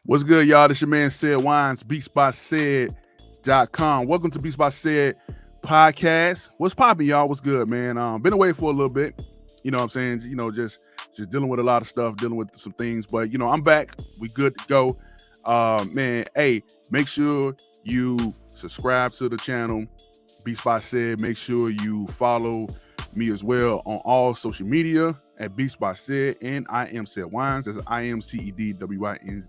What's good, y'all? This your man, Said Wines, Beatsbyced.com. Welcome to Beatsbyced podcast. What's popping, y'all? What's good, man? Been away for a little bit. You know what I'm saying? You know, just dealing with a lot of stuff, dealing with some things. But, you know, I'm back. We good to go. Man, hey, make sure you subscribe to the channel, Beatsbyced. Make sure you follow me as well on all social media at Beatsbyced, and I am Said Wines. That's IMCEDWYNEZ.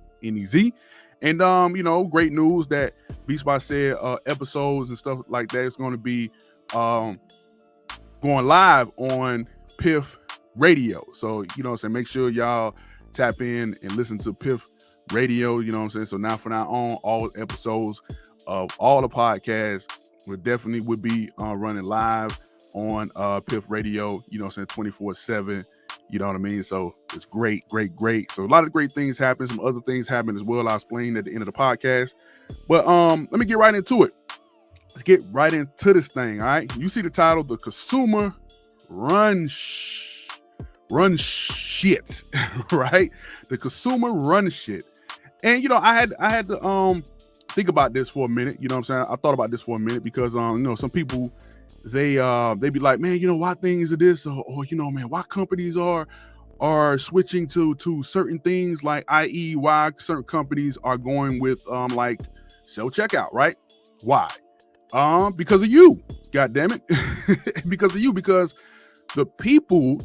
And you know, great news that Beatsbyced episodes and stuff like that is going to be going live on Piff Radio. So, you know what I'm saying, make sure y'all tap in and listen to Piff Radio, you know what I'm saying? So now from now on, all episodes of all the podcasts would be running live on Piff Radio, you know what I'm saying, 24/7. You know what I mean? So it's great. So a lot of great things happen. Some other things happen as well. I'll explain at the end of the podcast. But let me get right into it. Let's get right into this thing, all right? You see the title, The Consumer Run Shit, right? The Consumer Run Shit. And, you know, I had to think about this for a minute. You know what I'm saying? I thought about this for a minute because, you know, some people, they be like, man, you know, why things are this, or you know, man, why companies are switching to certain things, like i.e. why certain companies are going with like self checkout, right? Why? Because of you, god damn it. Because of you, because the people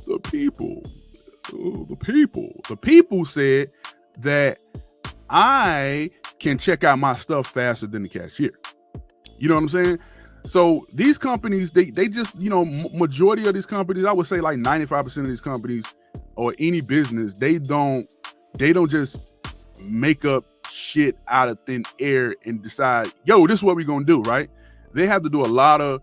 said that I can check out my stuff faster than the cashier. You know what I'm saying? So these companies, they just, you know, majority of these companies, I would say like 95% of these companies or any business, they don't just make up shit out of thin air and decide, yo, this is what we're going to do, right? They have to do a lot of,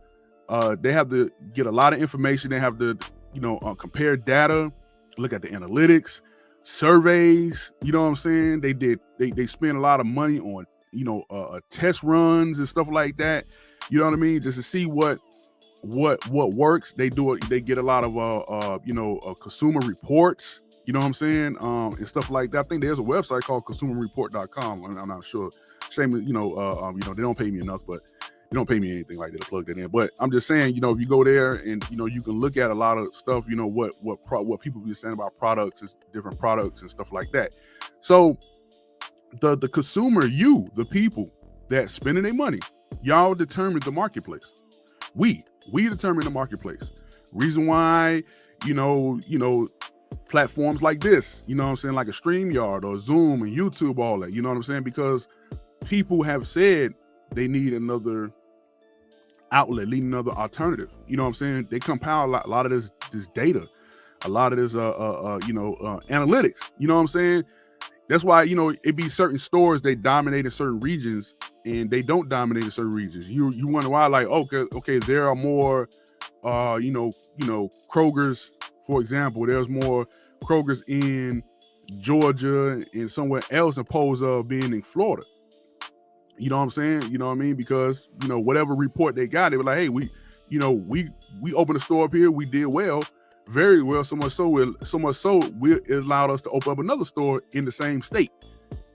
they have to get a lot of information. They have to, you know, compare data, look at the analytics, surveys, you know what I'm saying? They spend a lot of money on, you know, test runs and stuff like that. You know what I mean? Just to see what works. They do it. They get a lot of you know, consumer reports. You know what I'm saying? And stuff like that. I think there's a website called consumerreport.com. I'm not sure. Shame, you know, they don't pay me enough, but they don't pay me anything like that to plug that in. But I'm just saying, you know, if you go there and, you know, you can look at a lot of stuff. You know what people be saying about products, is different products and stuff like that. So the consumer, the people that spending their money, y'all determine the marketplace. We determine the marketplace. Reason why, you know, platforms like this, you know what I'm saying, like a StreamYard or Zoom and YouTube, all that, you know what I'm saying? Because people have said they need another outlet, need another alternative. You know what I'm saying? They compile a lot of this data, a lot of this, analytics. You know what I'm saying? That's why, you know, it be certain stores, they dominate in certain regions and they don't dominate in certain regions. You wonder why, like, okay, there are more, you know, Kroger's, for example, there's more Kroger's in Georgia and somewhere else opposed to being in Florida. You know what I'm saying? You know what I mean? Because, you know, whatever report they got, they were like, hey, we opened a store up here. We did well. Very well, so much so it allowed us to open up another store in the same state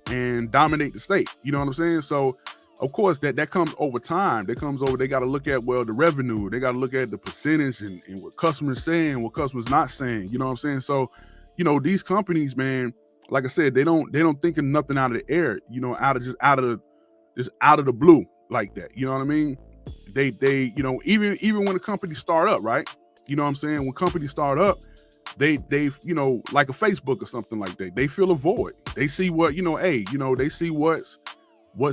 and dominate the state. You know what I'm saying? So of course that comes over time. They got to look at, well, the revenue. They got to look at the percentage and what customers saying, what customers not saying. You know what I'm saying? So, you know, these companies, man, like I said, they don't think of nothing out of the air. You know, out of the blue like that. You know what I mean? They you know, even when a company start up, right? You know what I'm saying? When companies start up, they you know, like a Facebook or something like that, they fill a void. They see what, you know, hey, you know, they see what's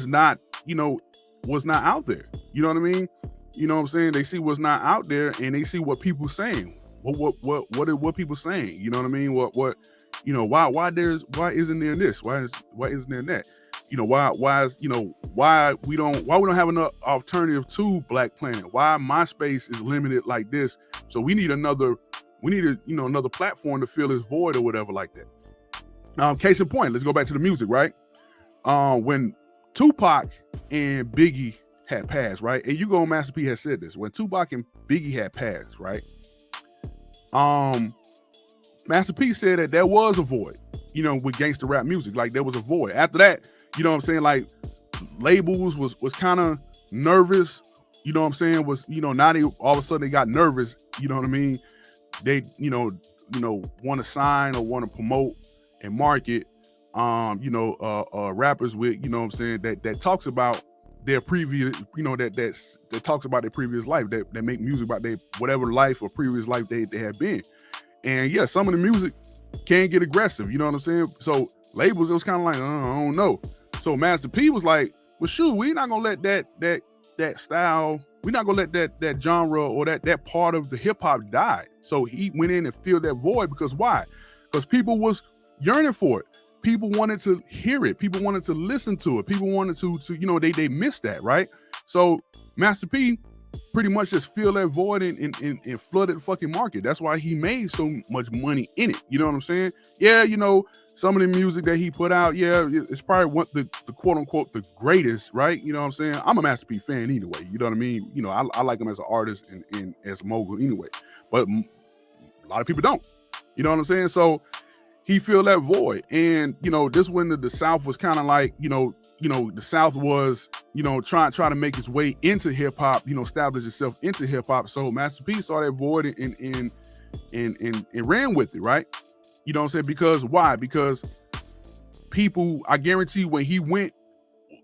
not, you know, what's not out there. You know what I mean? You know what I'm saying? They see what's not out there and they see what people saying. What people saying? You know what I mean? What you know, why isn't there this? Why isn't there that? You know, why we don't have enough alternative to Black Planet? Why MySpace is limited like this? So we need another platform to fill this void or whatever like that. Case in point, let's go back to the music, right? When Tupac and Biggie had passed, right? And Master P has said this. When Tupac and Biggie had passed, right? Master P said that there was a void. you know, with gangster rap music. Like there was a void. After that, you know what I'm saying? Like labels was kind of nervous. You know what I'm saying? Was, you know, now they all of a sudden they got nervous. You know what I mean? They, you know, want to sign or want to promote and market, rappers with, you know what I'm saying, that talks about their previous, you know, that talks about their previous life, that make music about their whatever life or previous life they had been. And yeah, some of the music can get aggressive, you know what I'm saying? So labels, it was kind of like, I don't know. So Master P was like, well, shoot, we're not gonna let that style, we're not gonna let that genre or that part of the hip hop die. So he went in and filled that void. Because why? Because people was yearning for it. People wanted to hear it. People wanted to listen to it. People wanted to you know, they missed that, right? So Master P pretty much just filled that void and flooded the fucking market. That's why he made so much money in it. You know what I'm saying? Yeah, you know, some of the music that he put out, yeah, it's probably the quote unquote the greatest, right? You know what I'm saying? I'm a Master P fan anyway. You know what I mean? You know, I like him as an artist and as a mogul anyway. But a lot of people don't. You know what I'm saying? So he filled that void. And, you know, this when the South was kind of like, you know, the South was, you know, trying to make its way into hip hop, you know, establish itself into hip hop. So Master P saw that void and ran with it, right? You know what I'm saying? Because why? Because people, I guarantee when he went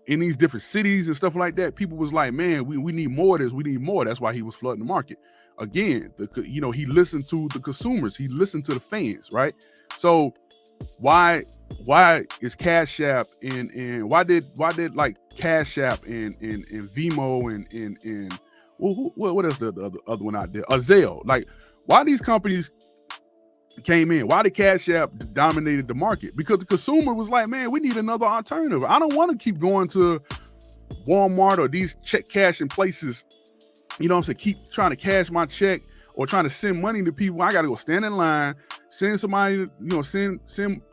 in these different cities and stuff like that, people was like, man, we need more of this. We need more. That's why he was flooding the market. Again, he listened to the consumers. He listened to the fans, right? So why is Cash App and why did like Cash App and Vimo and what else the other one out there? Zelle. Like, why these companies came in? Why did Cash App dominated the market? Because the consumer was like, man, we need another alternative. I don't want to keep going to Walmart or these check cashing places. You know what I'm saying? Keep trying to cash my check or trying to send money to people. I got to go stand in line, send somebody, you know, send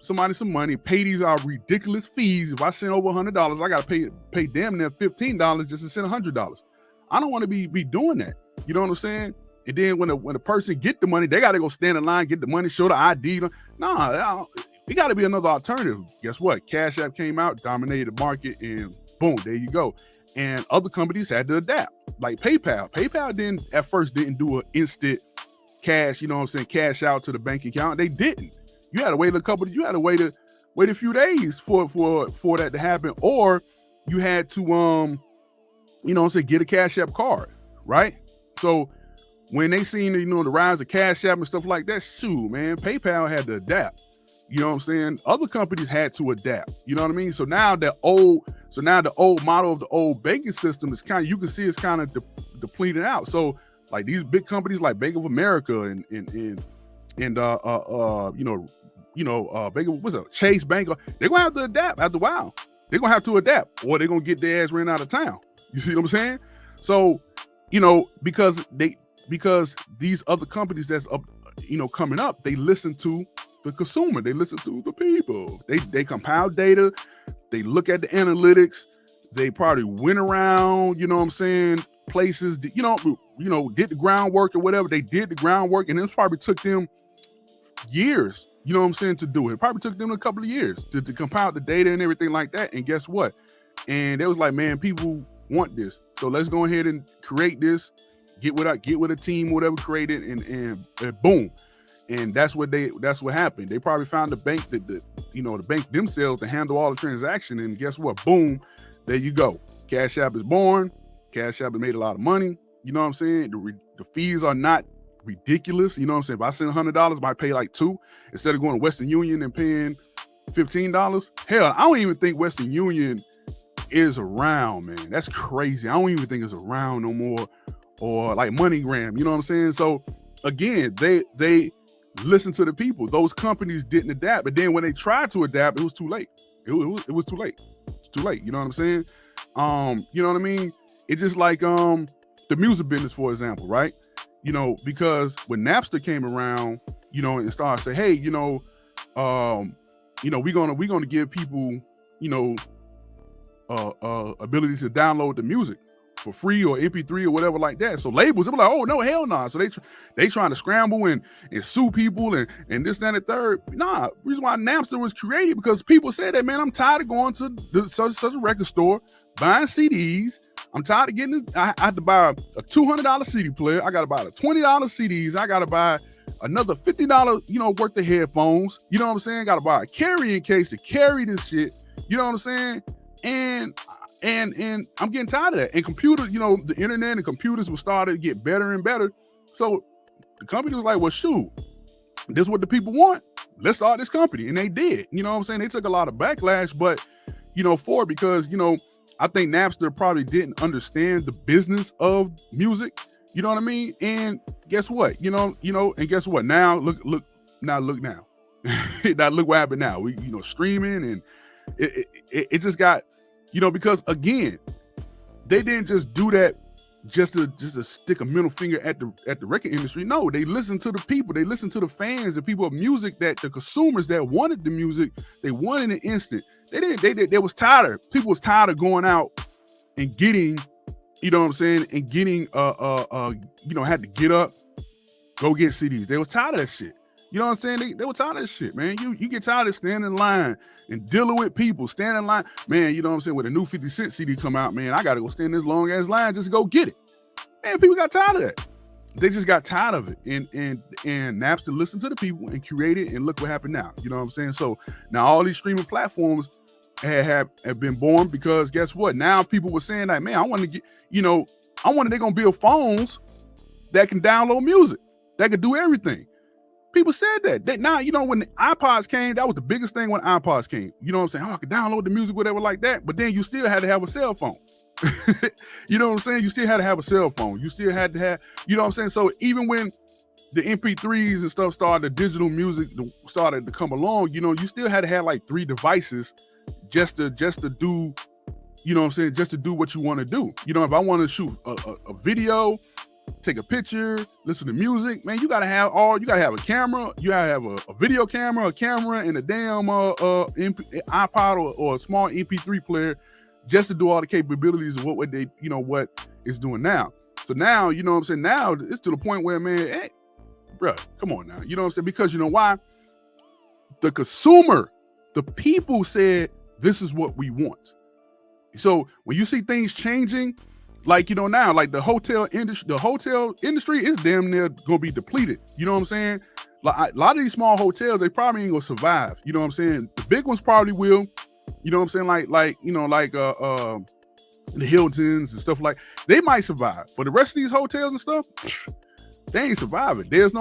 somebody some money, pay these ridiculous fees. If I send over $100, I got to pay damn near $15 just to send $100. I don't want to be doing that. You know what I'm saying? And then when the person get the money, they got to go stand in line, get the money, show the ID. Nah, it got to be another alternative. Guess what? Cash App came out, dominated the market, and boom, there you go. And other companies had to adapt, like PayPal. PayPal at first didn't do an instant cash, you know what I'm saying, cash out to the bank account. They didn't. You had to wait you had to wait a few days for that to happen, or you had to you know what I'm saying, get a Cash App card, right? So when they seen, you know, the rise of Cash App and stuff like that, shoot, man, PayPal had to adapt. You know what I'm saying? Other companies had to adapt. You know what I mean? So now the old model of the old banking system is kind of, you can see it's kind of depleted out. So like these big companies like Bank of America and Bank of, what's up, Chase Bank, they're gonna have to adapt after a while. They're gonna have to adapt, or they're gonna get their ass ran out of town. You see what I'm saying? So, you know, because these other companies that's up, you know, coming up, they listen to the consumer, they listen to the people. They compile data, they look at the analytics, they probably went around, you know what I'm saying, places, you know, did the groundwork or whatever. They did the groundwork, and it probably took them years, you know what I'm saying, to do it. It probably took them a couple of years to compile the data and everything like that. And guess what? And it was like, man, people want this, so let's go ahead and create this, get with a team, whatever, create it, and boom. And that's what happened. They probably found the bank the bank themselves to handle all the transaction. And guess what? Boom, there you go. Cash App is born. Cash App has made a lot of money. You know what I'm saying? The fees are not ridiculous. You know what I'm saying? If I send $100, I might pay like $2 instead of going to Western Union and paying $15. Hell, I don't even think Western Union is around, man. That's crazy. I don't even think it's around no more. Or like MoneyGram, you know what I'm saying? So again, they listen to the people. Those companies didn't adapt, but then when they tried to adapt, it was too late. It was too late. It's too late. You know what I'm saying? You know what I mean? It's just like the music business, for example, right? You know, because when Napster came around, you know, and started saying, hey, we're gonna give people, ability to download the music. for free or MP3 or whatever like that. So labels, they're like, oh no, hell no. Nah. So they trying to scramble and sue people and this, that, and the third. Nah, reason why Napster was created because people said that, man, I'm tired of going to such a record store, buying CDs. I'm tired of getting I had to buy a $200 CD player. I got to buy the $20 CDs. I got to buy another $50, worth of headphones. You know what I'm saying? Got to buy a carrying case to carry this shit. You know what I'm saying? And I'm getting tired of that. And computers, the internet and computers were starting to get better and better. So the company was like, well, shoot, this is what the people want. Let's start this company. And they did. You know what I'm saying? They took a lot of backlash, but, because, I think Napster probably didn't understand the business of music. You know what I mean? And guess what? And guess what? Now look now. Now look what happened now. We, streaming and it just got, because again, they didn't just do that just to stick a middle finger at the record industry. No, they listened to the people, they listened to the fans, the people of music, that the consumers that wanted the music, they wanted an instant. They was tired. People was tired of going out and getting, and getting had to get up, go get CDs. They was tired of that shit. You know what I'm saying? They were tired of that shit, man. You get tired of standing in line and dealing with people, standing in line. Man, you know what I'm saying? When a new 50 Cent CD come out, man, I got to go stand in this long ass line just to go get it. Man, people got tired of that. They just got tired of it. And Napster listened to the people and created, and look what happened now. You know what I'm saying? So now all these streaming platforms have been born because guess what? Now people were saying like, man, I want to get, they're going to build phones that can download music, that can do everything. People said that. Now, when the iPods came, that was the biggest thing when iPods came. You know what I'm saying? Oh, I could download the music, whatever like that. But then you still had to have a cell phone. You know what I'm saying? You still had to have a cell phone. You still had to have, you know what I'm saying? So even when the MP3s and stuff started, the digital music started to come along, you still had to have like 3 devices just to do, you know what I'm saying? Just to do what you want to do. If I want to shoot a video, take a picture, listen to music, man, you gotta have a camera, you gotta have a video camera, and a damn iPod or a small MP3 player just to do all the capabilities of what they, what it's doing now. So now, you know what I'm saying? Now it's to the point where, man, hey, bro, come on now. You know what I'm saying? Because you know why? The consumer, the people said, this is what we want. So when you see things changing, like, now, like the hotel industry is damn near gonna be depleted. You know what I'm saying? Like a lot of these small hotels, they probably ain't gonna survive. You know what I'm saying? The big ones probably will. You know what I'm saying? Like the Hiltons and stuff like, they might survive. But the rest of these hotels and stuff, they ain't surviving. There's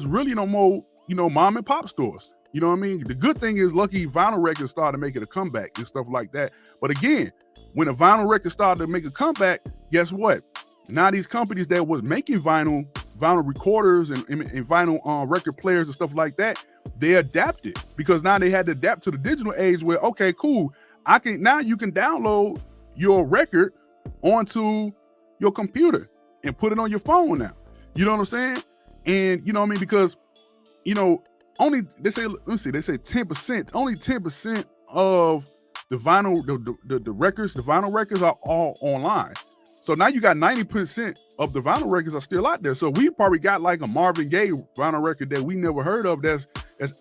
really no more, mom and pop stores. You know what I mean? The good thing is lucky vinyl records started making a comeback and stuff like that. But again, when a vinyl record started to make a comeback, guess what? Now these companies that was making vinyl recorders and vinyl record players and stuff like that, they adapted because now they had to adapt to the digital age where, okay, cool, now you can download your record onto your computer and put it on your phone now. You know what I'm saying? And you know what I mean? Because, only they say 10%, only 10% of the vinyl, the vinyl records are all online. So now you got 90% of the vinyl records are still out there. So we probably got like a Marvin Gaye vinyl record that we never heard of that's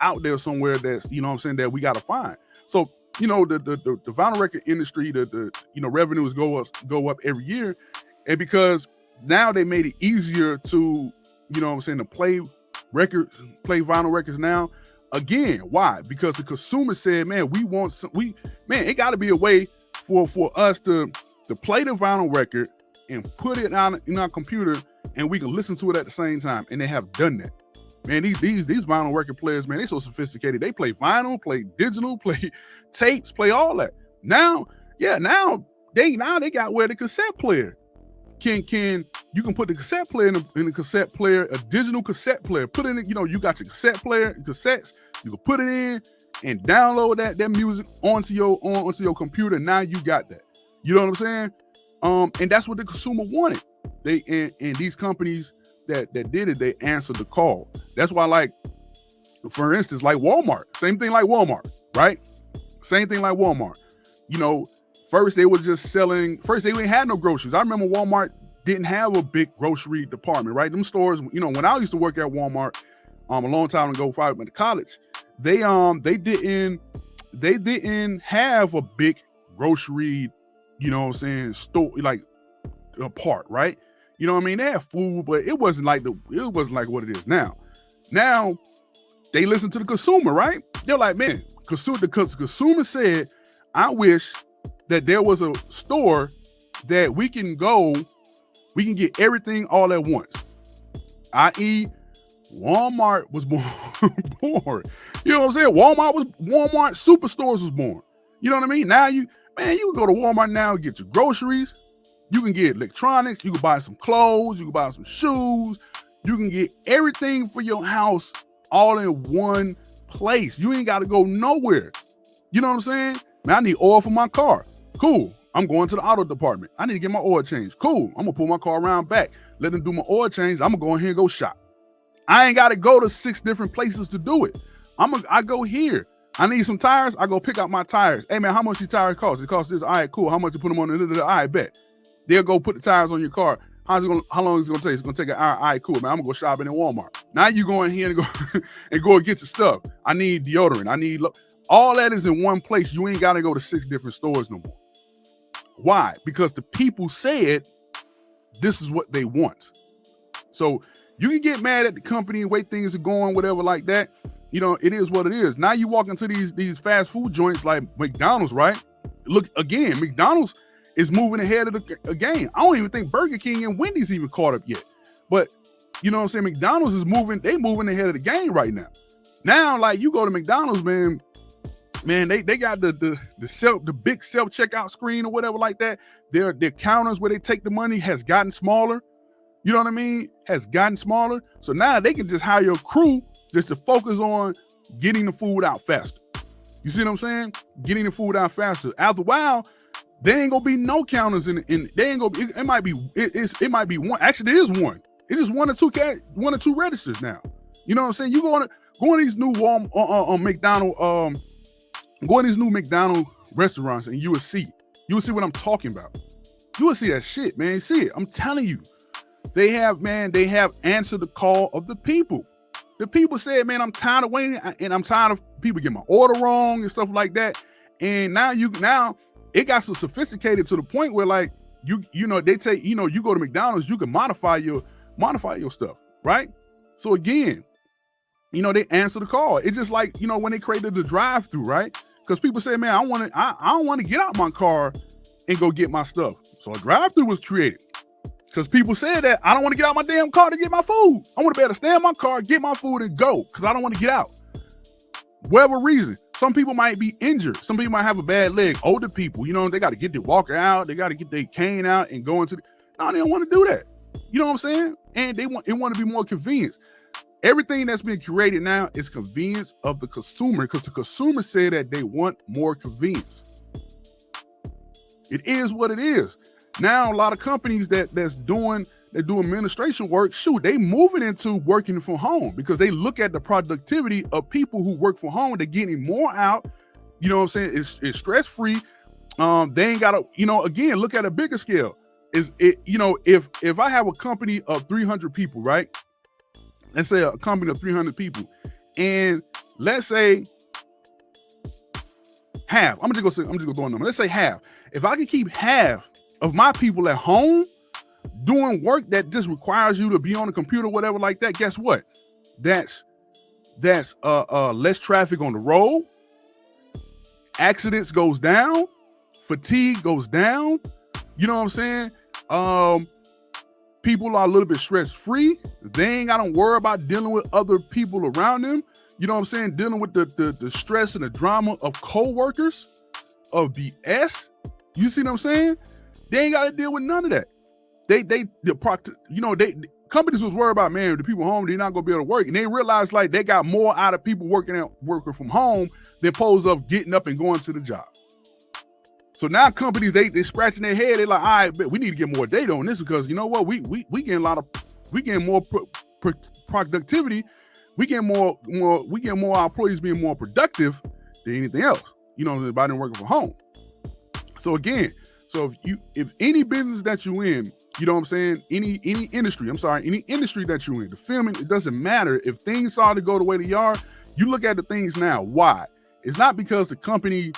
out there somewhere that's, you know what I'm saying, that we got to find. So, the vinyl record industry, the revenues go up every year. And because now they made it easier to, you know what I'm saying, to play vinyl records now. Again, why? Because the consumer said, man, it got to be a way for us to play the vinyl record and put it on in our computer and we can listen to it at the same time. And they have done that. Man, these vinyl record players, man, they so sophisticated. They play vinyl, play digital, play tapes, play all that. Now they got where the cassette player you can put the cassette player in the cassette player, a digital cassette player. Put in it, you got your cassette player, cassettes. You can put it in and download that music onto your computer. Now you got that. You know what I'm saying? And that's what the consumer wanted. And these companies that did it, they answered the call. That's why, like, for instance, like Walmart, same thing like Walmart, right? Same thing like Walmart. First, they were just selling. First, they didn't have no groceries. I remember Walmart didn't have a big grocery department, right? Them stores, when I used to work at Walmart, a long time ago, before I went to college, they didn't have a big grocery, store like a part, right? You know what I mean? They had food, but it wasn't like what it is now. Now they listen to the consumer, right? They're like, man, the consumer said, I wish that there was a store that we can get everything all at once. I.e., Walmart was born. You know what I'm saying? Walmart superstores was born. You know what I mean? Now you can go to Walmart now and get your groceries. You can get electronics. You can buy some clothes. You can buy some shoes. You can get everything for your house all in one place. You ain't got to go nowhere. You know what I'm saying? Man, I need oil for my car. Cool. I'm going to the auto department. I need to get my oil changed. Cool. I'm going to pull my car around back. Let them do my oil change. I'm going to go in here and go shop. I ain't got to go to 6 different places to do it. I go here. I need some tires. I go pick out my tires. Hey, man, how much these tires cost? It costs this. All right, cool. How much to put them on? All right, bet. They'll go put the tires on your car. How long is it going to take? It's going to take an hour. All right, cool, man. I'm going to go shopping in Walmart. Now you go in here and go and get your stuff. I need deodorant. All that is in one place. You ain't got to go to 6 different stores no more. Why? Because the people said this is what they want. So you can get mad at the company and way things are going, whatever like that. It is what it is. Now you walk into these fast food joints like McDonald's, right? Look, again, McDonald's is moving ahead of the game. I don't even think Burger King and Wendy's even caught up yet. But, you know what I'm saying? McDonald's is moving ahead of the game right now. Now, like, you go to McDonald's, man, they got the big self-checkout screen or whatever like that. Their counters where they take the money has gotten smaller. You know what I mean? Has gotten smaller. So now they can just hire a crew just to focus on getting the food out faster. You see what I'm saying? Getting the food out faster. After a while, there ain't gonna be no counters in they ain't gonna be, it might be one. Actually, there is one. It's just one or two registers now. You know what I'm saying? You go to these new McDonald's go in these new McDonald's restaurants and you will see what I'm talking about. You will see that shit, man. See it. I'm telling you. They have answered the call of the people. The people said, man, I'm tired of waiting and I'm tired of people getting my order wrong and stuff like that. And now it got so sophisticated to the point where, like, they take, you go to McDonald's, you can modify your stuff, right? So again, they answer the call. It's just like, when they created the drive-through, right? Because people say, man, I don't want to get out my car and go get my stuff. So a drive-through was created. Because people said that I don't want to get out my damn car to get my food. I want to be able to stay in my car, get my food, and go. Because I don't want to get out. Whatever reason. Some people might be injured. Some people might have a bad leg. Older people, they got to get their walker out. They got to get their cane out and go into No, they don't want to do that. You know what I'm saying? And they want to be more convenient. Everything that's being created now is convenience of the consumer, because the consumer said that they want more convenience. It is what it is. Now, a lot of companies that's doing administration work, they moving into working from home because they look at the productivity of people who work from home. They're getting more out. You know what I'm saying? It's stress-free. They ain't got to, again, look at a bigger scale. If I have a company of 300 people, right? Let's say a company of 300 people, and let's say half. I'm just gonna throw a number. Let's say half. If I can keep half of my people at home doing work that just requires you to be on the computer, whatever like that, guess what? That's less traffic on the road. Accidents goes down. Fatigue goes down. You know what I'm saying? People are a little bit stress-free. They ain't got to worry about dealing with other people around them. You know what I'm saying? Dealing with the stress and the drama of co-workers, of BS. You see what I'm saying? They ain't got to deal with none of that. Companies was worried about, man, the people home, they're not gonna be able to work. And they realized, like, they got more out of people working from home than opposed of getting up and going to the job. So now companies, they scratching their head. They're like, all right, but we need to get more data on this, because you know what? We getting more productivity. We getting more our employees being more productive than anything else. By them working from home. So again, if any business that you in, you know what I'm saying, any industry that you in, the filming, it doesn't matter. If things start to go the way they are, you look at the things now. Why? It's not because the company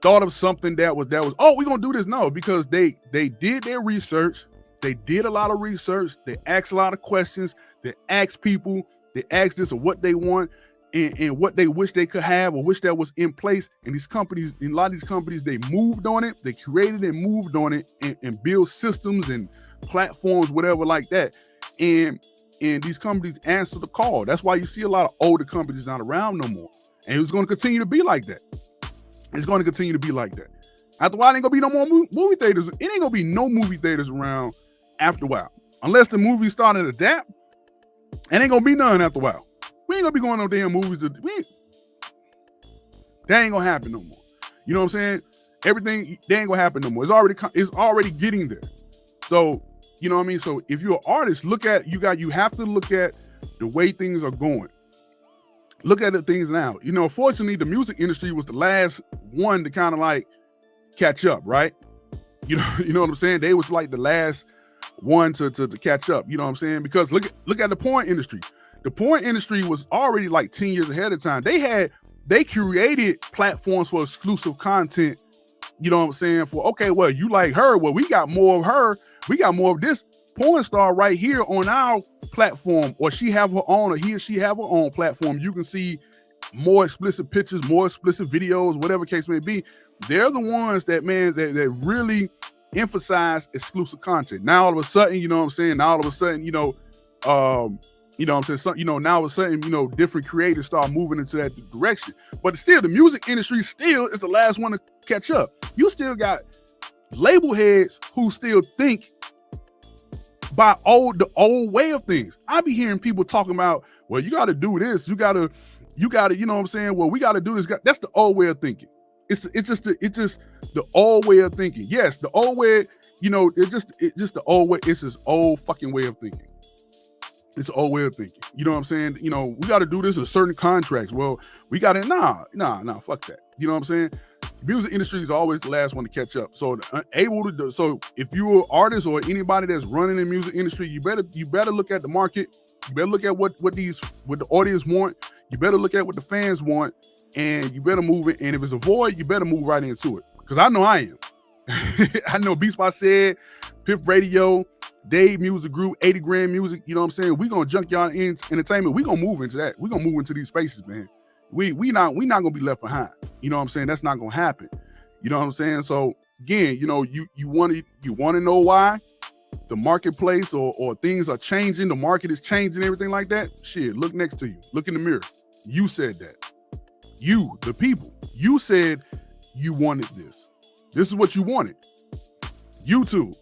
thought of something that was, oh, we're gonna do this. No, because they did their research. They did a lot of research. They asked a lot of questions. They asked people. They asked this or what they want and what they wish they could have or wish that was in place. And these companies, in a lot of these companies, they moved on it. They created and moved on it and built systems and platforms, whatever like that. And these companies answer the call. That's why you see a lot of older companies not around no more. And it's going to continue to be like that. It's going to continue to be like that. After a while, it ain't going to be no more movie theaters. It ain't going to be no movie theaters around after a while. Unless the movies start to adapt, and ain't going to be none after a while. We ain't going to be going no damn movies. That ain't going to happen no more. You know what I'm saying? Everything, that ain't going to happen no more. It's already getting there. So, you know what I mean? So if you're an artist, you have to look at the way things are going. Look at the things now. You know, fortunately, the music industry was the last one to kind of like catch up, right? You know what I'm saying? They was like the last one to catch up. You know what I'm saying? Because look at the porn industry. The porn industry was already like 10 years ahead of time. They created platforms for exclusive content. You know what I'm saying? For, okay, well, you like her. Well, we got more of her. We got more of this porn star right here on our platform, or she have her own, or he or she have her own platform. You can see more explicit pictures, more explicit videos, whatever case may be. They're the ones that really emphasize exclusive content. Now all of a sudden, you know what I'm saying? Now all of a sudden, now all of a sudden, different creators start moving into that direction. But still, the music industry still is the last one to catch up. You still got label heads who still think by the old way of things. I be hearing people talking about, well, you got to do this. You got to, you know what I'm saying? Well, we got to do this. That's the old way of thinking. It's just the old way of thinking. Yes, the old way, it's just the old way. It's this old fucking way of thinking. It's an old way of thinking. You know what I'm saying? We got to do this in certain contracts. Well, we got to, fuck that. You know what I'm saying? The music industry is always the last one to catch up. So so if you're an artist or anybody that's running in the music industry, you better look at the market. You better look at what the audience want. You better look at what the fans want, and you better move it. And if it's a void, you better move right into it. Because I know I am. I know Beatsbyced, Piff Radio, Dade Music Group, 80 Grand Music. You know what I'm saying? We gonna Junkyard Entertainment. We gonna move into that. We gonna move into these spaces, man. We not gonna be left behind. You know what I'm saying? That's not gonna happen. You know what I'm saying? So again, you want to know why the marketplace or things are changing, the market is changing, everything like that. Shit, look next to you. Look in the mirror. You said that. You, the people, you said you wanted this. This is what you wanted. YouTube.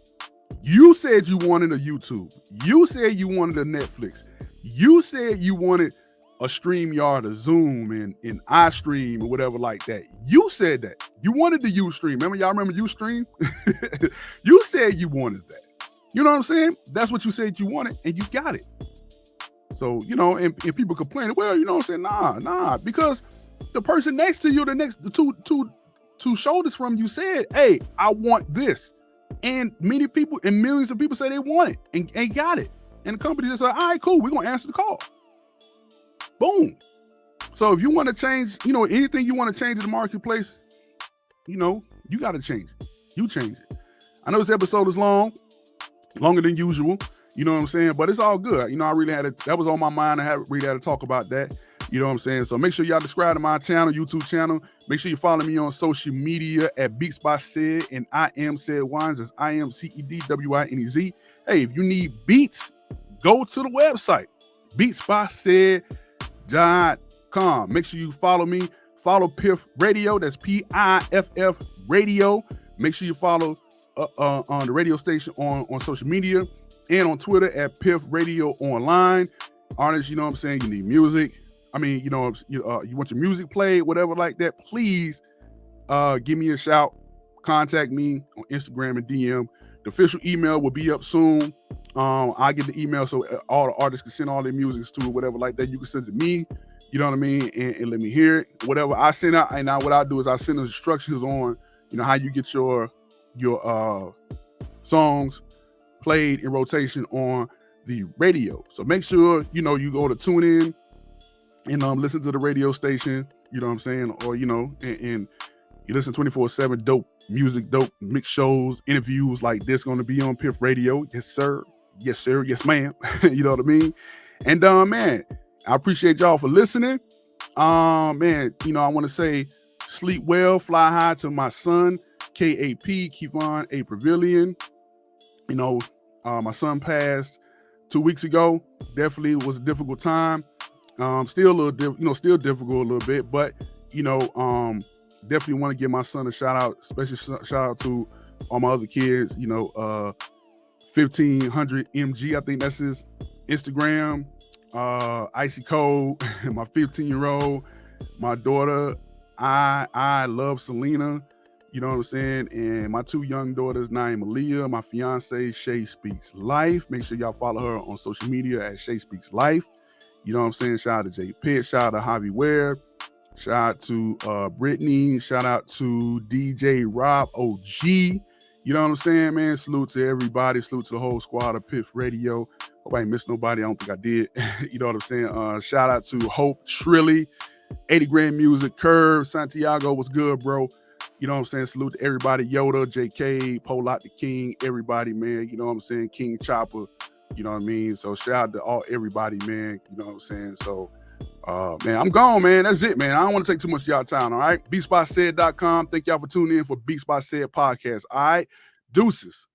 You said you wanted a YouTube. You said you wanted a Netflix. You said you wanted a StreamYard, a Zoom, and iStream or whatever like that. You said that. You wanted the Ustream. Y'all remember Ustream? You said you wanted that. You know what I'm saying? That's what you said you wanted, and you got it. So, and people complaining, well, you know what I'm saying? Nah, because the person next to you, the two shoulders from you said, hey, I want this. And many people and millions of people say they want it and got it. And the company just said, all right, cool, we're going to answer the call. Boom. So if you want to change, anything you want to change in the marketplace, you got to change it. You change it. I know this episode is longer than usual. You know what I'm saying? But it's all good. I really that was on my mind. I really had to talk about that. You know what I'm saying? So make sure y'all subscribe to my channel, YouTube channel. Make sure you follow me on social media at Beatsbyced and I Am Said Wines. That's IMCEDWINEZ. Hey, if you need beats, go to the website, Beatsbyced.com. Make sure you follow me. Follow Piff Radio. That's PIFF Radio. Make sure you follow on the radio station on social media and on Twitter at Piff Radio Online. Artists, you know what I'm saying? You need music. You want your music played, whatever like that, please give me a shout. Contact me on Instagram and DM. The official email will be up soon. I get the email so all the artists can send all their music to whatever like that. You can send it to me, you know what I mean, and let me hear it. Whatever I send out, and now what I do is I send instructions on, how you get your songs played in rotation on the radio. So make sure, you go to tune in and listen to the radio station, you know what I'm saying? Or, and you listen 24/7, dope music, dope mixed shows, interviews like this going to be on Piff Radio. Yes, sir. Yes, sir. Yes, ma'am. You know what I mean? And, man, I appreciate y'all for listening. Man, I want to say sleep well, fly high to my son, KAP, Kevon A. Pavilion. My son passed 2 weeks ago. Definitely was a difficult time. Still a little, still difficult a little bit, but, definitely want to give my son a shout out, especially shout out to all my other kids, 1500 MG, I think that's his Instagram, Icy Cold, my 15-year-old, my daughter, I love Selena, you know what I'm saying? And my 2 young daughters, named Aaliyah, my fiance, Shxt Speaks Life. Make sure y'all follow her on social media at Shxt Speaks Life. You know what I'm saying? Shout out to Jay Pitt, shout out to Javi Ware, shout out to Brittany, shout out to DJ Rob OG. You know what I'm saying, man? Salute to everybody, salute to the whole squad of Piff Radio. Hope I ain't missed nobody. I don't think I did. You know what I'm saying? Shout out to Hope Shrilly, 80 Grand Music, Curve, Santiago, what's good, bro? You know what I'm saying? Salute to everybody. Yoda, JK, Polot the King, everybody, man. You know what I'm saying? King Chopper. You know what I mean? So shout out to everybody, man. You know what I'm saying? So, man, I'm gone, man. That's it, man. I don't want to take too much of y'all time, all right? Beatsbyced.com. Thank y'all for tuning in for Beatsbyced podcast. All right? Deuces.